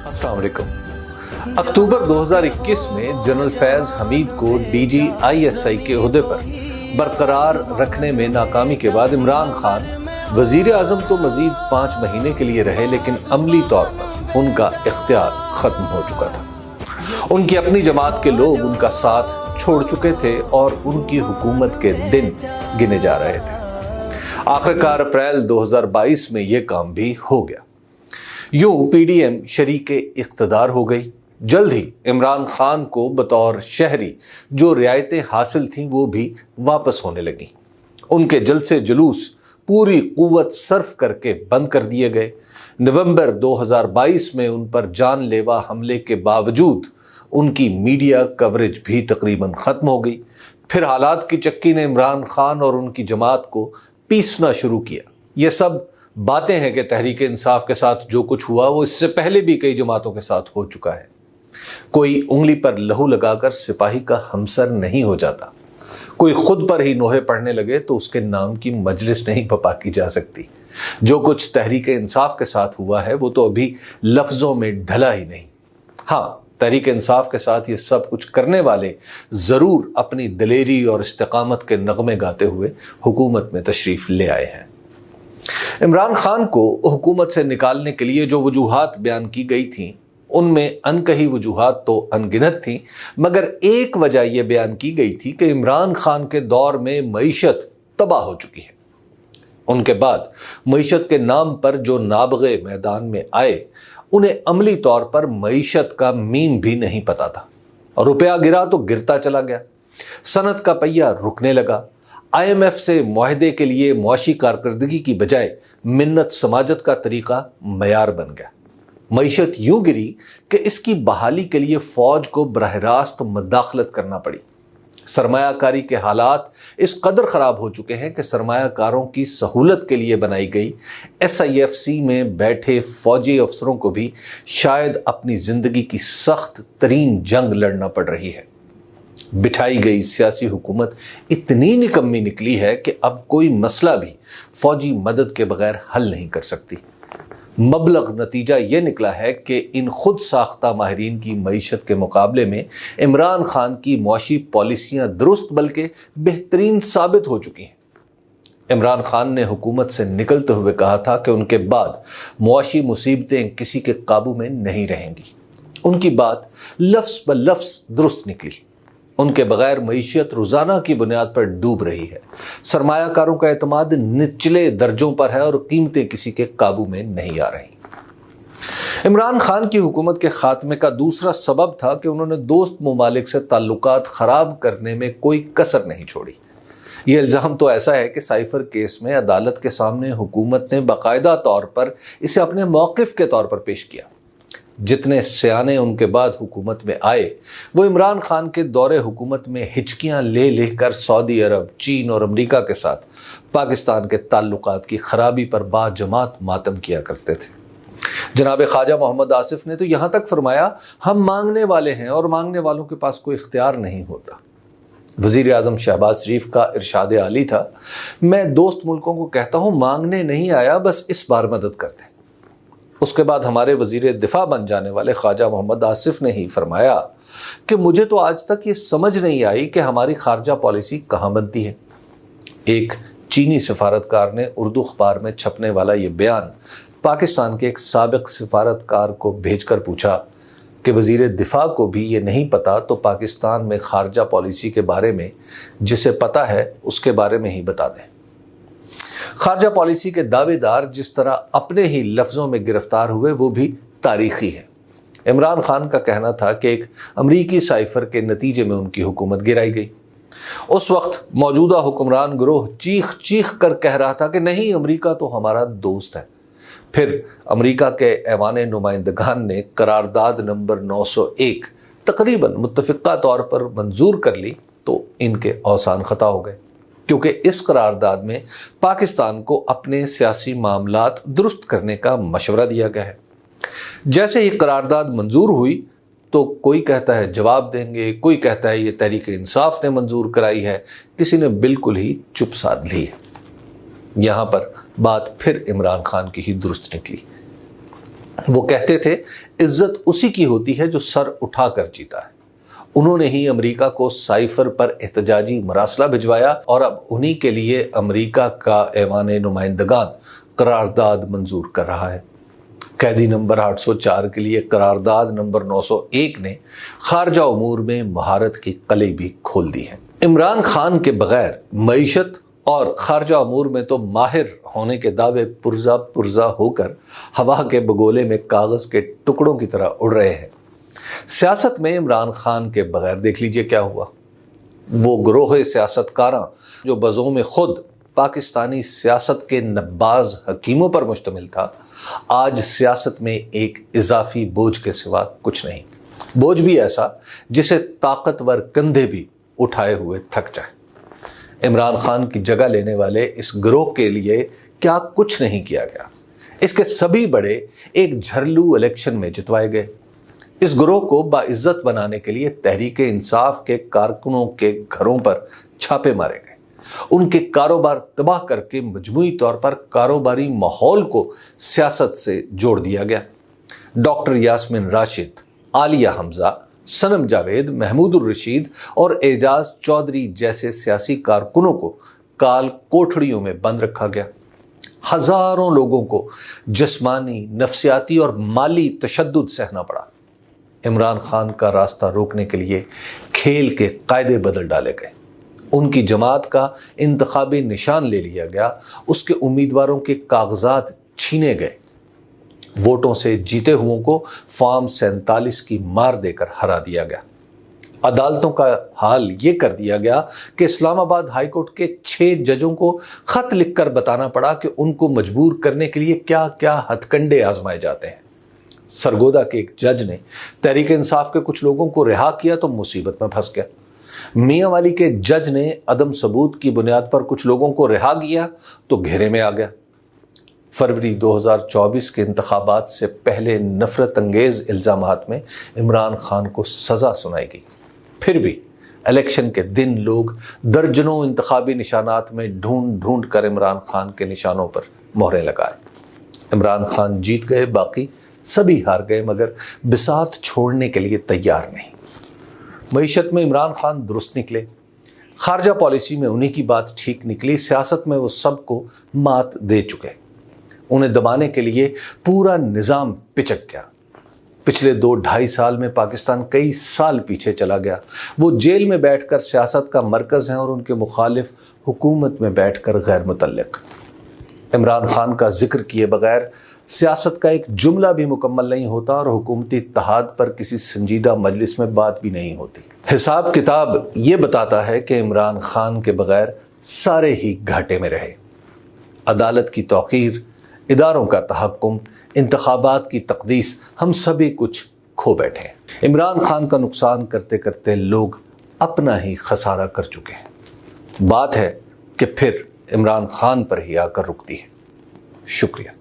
अस्सलाम वालेकुम। अक्टूबर 2021 में जनरल फैज हमीद को डीजी ISI के ओहदे पर बरकरार रखने में नाकामी के बाद इमरान खान वजीर आजम तो मजीद 5 महीने के लिए रहे, लेकिन अमली तौर पर उनका इख्तियार खत्म हो चुका था। उनकी अपनी जमात के लोग उनका साथ छोड़ चुके थे और उनकी हुकूमत के दिन गिने जा रहे थे। आखिरकार अप्रैल 2022 में यह काम भी हो गया। यूं PDM शरीके इख्तदार हो गई। जल्द ही इमरान खान को बतौर शहरी जो रियायतें हासिल थीं वो भी वापस होने लगी। उनके जलसे जुलूस पूरी कुव्वत सर्फ करके बंद कर दिए गए। नवंबर 2022 में उन पर जानलेवा हमले के बावजूद उनकी मीडिया कवरेज भी तकरीबन खत्म हो गई। फिर हालात की चक्की ने इमरान खान और उनकी जमात को पीसना शुरू किया। यह सब बातें हैं कि तहरीक इंसाफ के साथ जो कुछ हुआ वो इससे पहले भी कई जमातों के साथ हो चुका है। कोई उंगली पर लहू लगाकर सिपाही का हमसर नहीं हो जाता। कोई खुद पर ही नोहे पढ़ने लगे तो उसके नाम की मजलिस नहीं बपा की जा सकती। जो कुछ तहरीक इंसाफ के साथ हुआ है वो तो अभी लफ्जों में ढला ही नहीं। हाँ, तहरीक इंसाफ के साथ ये सब कुछ करने वाले जरूर अपनी दिलेरी और इस्तिकामत के नगमे गाते हुए हुकूमत में तशरीफ ले आए हैं। इमरान खान को हुकूमत से निकालने के लिए जो वजूहात बयान की गई थीं, उनमें अनकही वजूहात तो अनगिनत थीं, मगर एक वजह यह बयान की गई थी कि इमरान खान के दौर में मईशत तबाह हो चुकी है। उनके बाद मईशत के नाम पर जो नाबगे मैदान में आए, उन्हें अमली तौर पर मईशत का मीन भी नहीं पता था। रुपया गिरा तो गिरता चला गया। सनत का पहिया रुकने लगा। IMF से मुआहदे के लिए मुआशी कारकर्दगी की बजाय मिन्नत समाजत का तरीका मयार बन गया। मईशत यूं गिरी कि इसकी बहाली के लिए फौज को बराह रास्त मुदाखलत करना पड़ी। सरमायाकारी के हालात इस कदर खराब हो चुके हैं कि सरमायाकारों की सहूलत के लिए बनाई गई SIFC में बैठे फौजी अफसरों को भी शायद अपनी जिंदगी की सख्त तरीन जंग लड़ना पड़ रही है। बिठाई गई सियासी हुकूमत इतनी निकम्मी निकली है कि अब कोई मसला भी फौजी मदद के बगैर हल नहीं कर सकती। मबलग नतीजा यह निकला है कि इन खुद साख्ता माहिरीन की मईशत के मुकाबले में इमरान खान की मुआशी पॉलिसियां दुरुस्त बल्कि बेहतरीन साबित हो चुकी हैं। इमरान खान ने हुकूमत से निकलते हुए कहा था कि उनके बाद मुआशी मुसीबतें किसी के काबू में नहीं रहेंगी। उनकी बात लफ्ज़ ब लफ्ज़ दुरुस्त निकली। उनके बगैर मईशत रोजाना की बुनियाद पर डूब रही है। सरमायाकारों का एतमाद निचले दर्जों पर है और कीमतें किसी के काबू में नहीं आ रही। इमरान खान की हुकूमत के खात्मे का दूसरा सबब था कि उन्होंने दोस्त ममालिक से ताल्लुकात खराब करने में कोई कसर नहीं छोड़ी। यह इल्ज़ाम तो ऐसा है कि साइफर केस में अदालत के सामने हुकूमत ने बाकायदा तौर पर इसे अपने मौक़िफ़ के तौर पर पेश किया। जितने सियाने उनके बाद हुकूमत में आए वो इमरान खान के दौरे हुकूमत में हिचकियां ले लेकर सऊदी अरब, चीन और अमेरिका के साथ पाकिस्तान के ताल्लुकात की खराबी पर बाजमात मातम किया करते थे। जनाब ख्वाजा मोहम्मद आसिफ ने तो यहाँ तक फरमाया, हम मांगने वाले हैं और मांगने वालों के पास कोई इख्तियार नहीं होता। वज़ीर आज़म शहबाज शरीफ का इरशाद आली था, मैं दोस्त मुल्कों को कहता हूँ मांगने नहीं आया, बस इस बार मदद कर दें। उसके बाद हमारे वजीर दिफा बन जाने वाले ख्वाजा मोहम्मद आसिफ ने ही फरमाया कि मुझे तो आज तक ये समझ नहीं आई कि हमारी खारजा पॉलिसी कहाँ बनती है। एक चीनी सिफारतकार ने उर्दू अखबार में छपने वाला ये बयान पाकिस्तान के एक साबिक सिफारतकार को भेजकर पूछा कि वजीर दिफा को भी ये नहीं पता तो पाकिस्तान में खारजा पॉलिसी के बारे में जिसे पता है उसके बारे में ही बता दें। खारजा पॉलिसी के दावेदार जिस तरह अपने ही लफ्ज़ों में गिरफ्तार हुए वो भी तारीखी है। इमरान खान का कहना था कि एक अमरीकी साइफर के नतीजे में उनकी हुकूमत गिराई गई। उस वक्त मौजूदा हुक्मरान गिरोह चीख चीख कर कह रहा था कि नहीं, अमरीका तो हमारा दोस्त है। फिर अमरीका के ऐवान नुमाइंदगान ने करारदाद नंबर 901 तकरीबन मुत्तफ़िक़ा तौर पर मंजूर कर ली तो इनके औसान ख़ता हो गए, क्योंकि इस करारदाद में पाकिस्तान को अपने सियासी मामलात दुरुस्त करने का मशवरा दिया गया है। जैसे ही करारदाद मंजूर हुई तो कोई कहता है जवाब देंगे, कोई कहता है ये तहरीक इंसाफ ने मंजूर कराई है, किसी ने बिल्कुल ही चुप साध ली है। यहाँ पर बात फिर इमरान खान की ही दुरुस्त निकली। वो कहते थे इज्जत उसी की होती है जो सर उठाकर जीता है। उन्होंने ही अमेरिका को साइफर पर एहतजाजी मरासला भिजवाया और अब उन्हीं के लिए अमेरिका का ऐवान नुमाइंदगान करारदाद मंजूर कर रहा है। कैदी नंबर 804 के लिए करारदाद नंबर 901 ने खारजा उमूर में महारत की कली भी खोल दी है। इमरान खान के बगैर मईशत और खारजा उमूर में तो माहिर होने के दावे पुर्जा पुर्जा होकर हवा के बगोले में कागज के टुकड़ों की तरह उड़ रहे हैं। सियासत में इमरान खान के बगैर देख लीजिए क्या हुआ। वो ग्रोह सियासतकारां जो बज़ों में खुद पाकिस्तानी सियासत के नब्बाज हकीमों पर मुश्तमिल था, आज सियासत में एक इजाफी बोझ के सिवा कुछ नहीं। बोझ भी ऐसा जिसे ताकतवर कंधे भी उठाए हुए थक जाए। इमरान खान की जगह लेने वाले इस गिरोह के लिए क्या कुछ नहीं किया गया। इसके सभी बड़े एक झरलू इलेक्शन में जितवाए गए। इस गिरोह को बाइज्जत बनाने के लिए तहरीक इंसाफ के कारकुनों के घरों पर छापे मारे गए। उनके कारोबार तबाह करके मजमूई तौर पर कारोबारी माहौल को सियासत से जोड़ दिया गया। डॉक्टर यास्मीन राशिद, आलिया हमजा, सनम जावेद, महमूदुर रशीद और एजाज चौधरी जैसे सियासी कारकुनों को काल कोठड़ियों में बंद रखा गया। हजारों लोगों को जिस्मानी, नफ्सियाती और माली तशद्दुद सहना पड़ा। इमरान खान का रास्ता रोकने के लिए खेल के कायदे बदल डाले गए। उनकी जमात का इंतखाबी निशान ले लिया गया। उसके उम्मीदवारों के कागजात छीने गए। वोटों से जीते हुओं को फॉर्म 47 की मार देकर हरा दिया गया। अदालतों का हाल ये कर दिया गया कि इस्लामाबाद हाईकोर्ट के 6 जजों को खत लिखकर बताना पड़ा कि उनको मजबूर करने के लिए क्या क्या हथकंडे आजमाए जाते हैं। सरगोदा के एक जज ने तहरीक इंसाफ के कुछ लोगों को रिहा किया तो मुसीबत में फंस गया। मियांवाली के जज ने अदम सबूत की बुनियाद पर कुछ लोगों को रिहा किया तो घेरे में आ गया। फरवरी 2024 के इंतखाबात से पहले नफरत अंगेज इल्जामात में इमरान खान को सजा सुनाई गई। फिर भी इलेक्शन के दिन लोग दर्जनों इंतखाबी निशानात में ढूंढ ढूंढ कर इमरान खान के निशानों पर मोहरें लगाए। इमरान खान जीत गए, बाकी सभी हार गए, मगर बिसात छोड़ने के लिए तैयार नहीं। मईशत में इमरान खान दुरुस्त निकले, खारजा पॉलिसी में उन्हीं की बात ठीक निकली, सियासत में वो सबको मात दे चुके। उन्हें दबाने के लिए पूरा निज़ाम पिचक गया। पिछले 2-2.5 साल में पाकिस्तान कई साल पीछे चला गया। वो जेल में बैठकर सियासत का मरकज़ हैं और उनके मुखालिफ हुकूमत में बैठकर गैर मुतल्लिक। इमरान खान का जिक्र किए बगैर सियासत का एक जुमला भी मुकम्मल नहीं होता और हुकूमती इत्तेहाद पर किसी संजीदा मजलिस में बात भी नहीं होती। हिसाब किताब ये बताता है कि इमरान खान के बगैर सारे ही घाटे में रहे। अदालत की तौक़ीर, इदारों का तहक्कुम, इंतखाबात की तकदीस, हम सभी कुछ खो बैठे। इमरान खान का नुकसान करते करते लोग अपना ही खसारा कर चुके हैं। बात है कि फिर इमरान खान पर ही आकर रुकती है। शुक्रिया।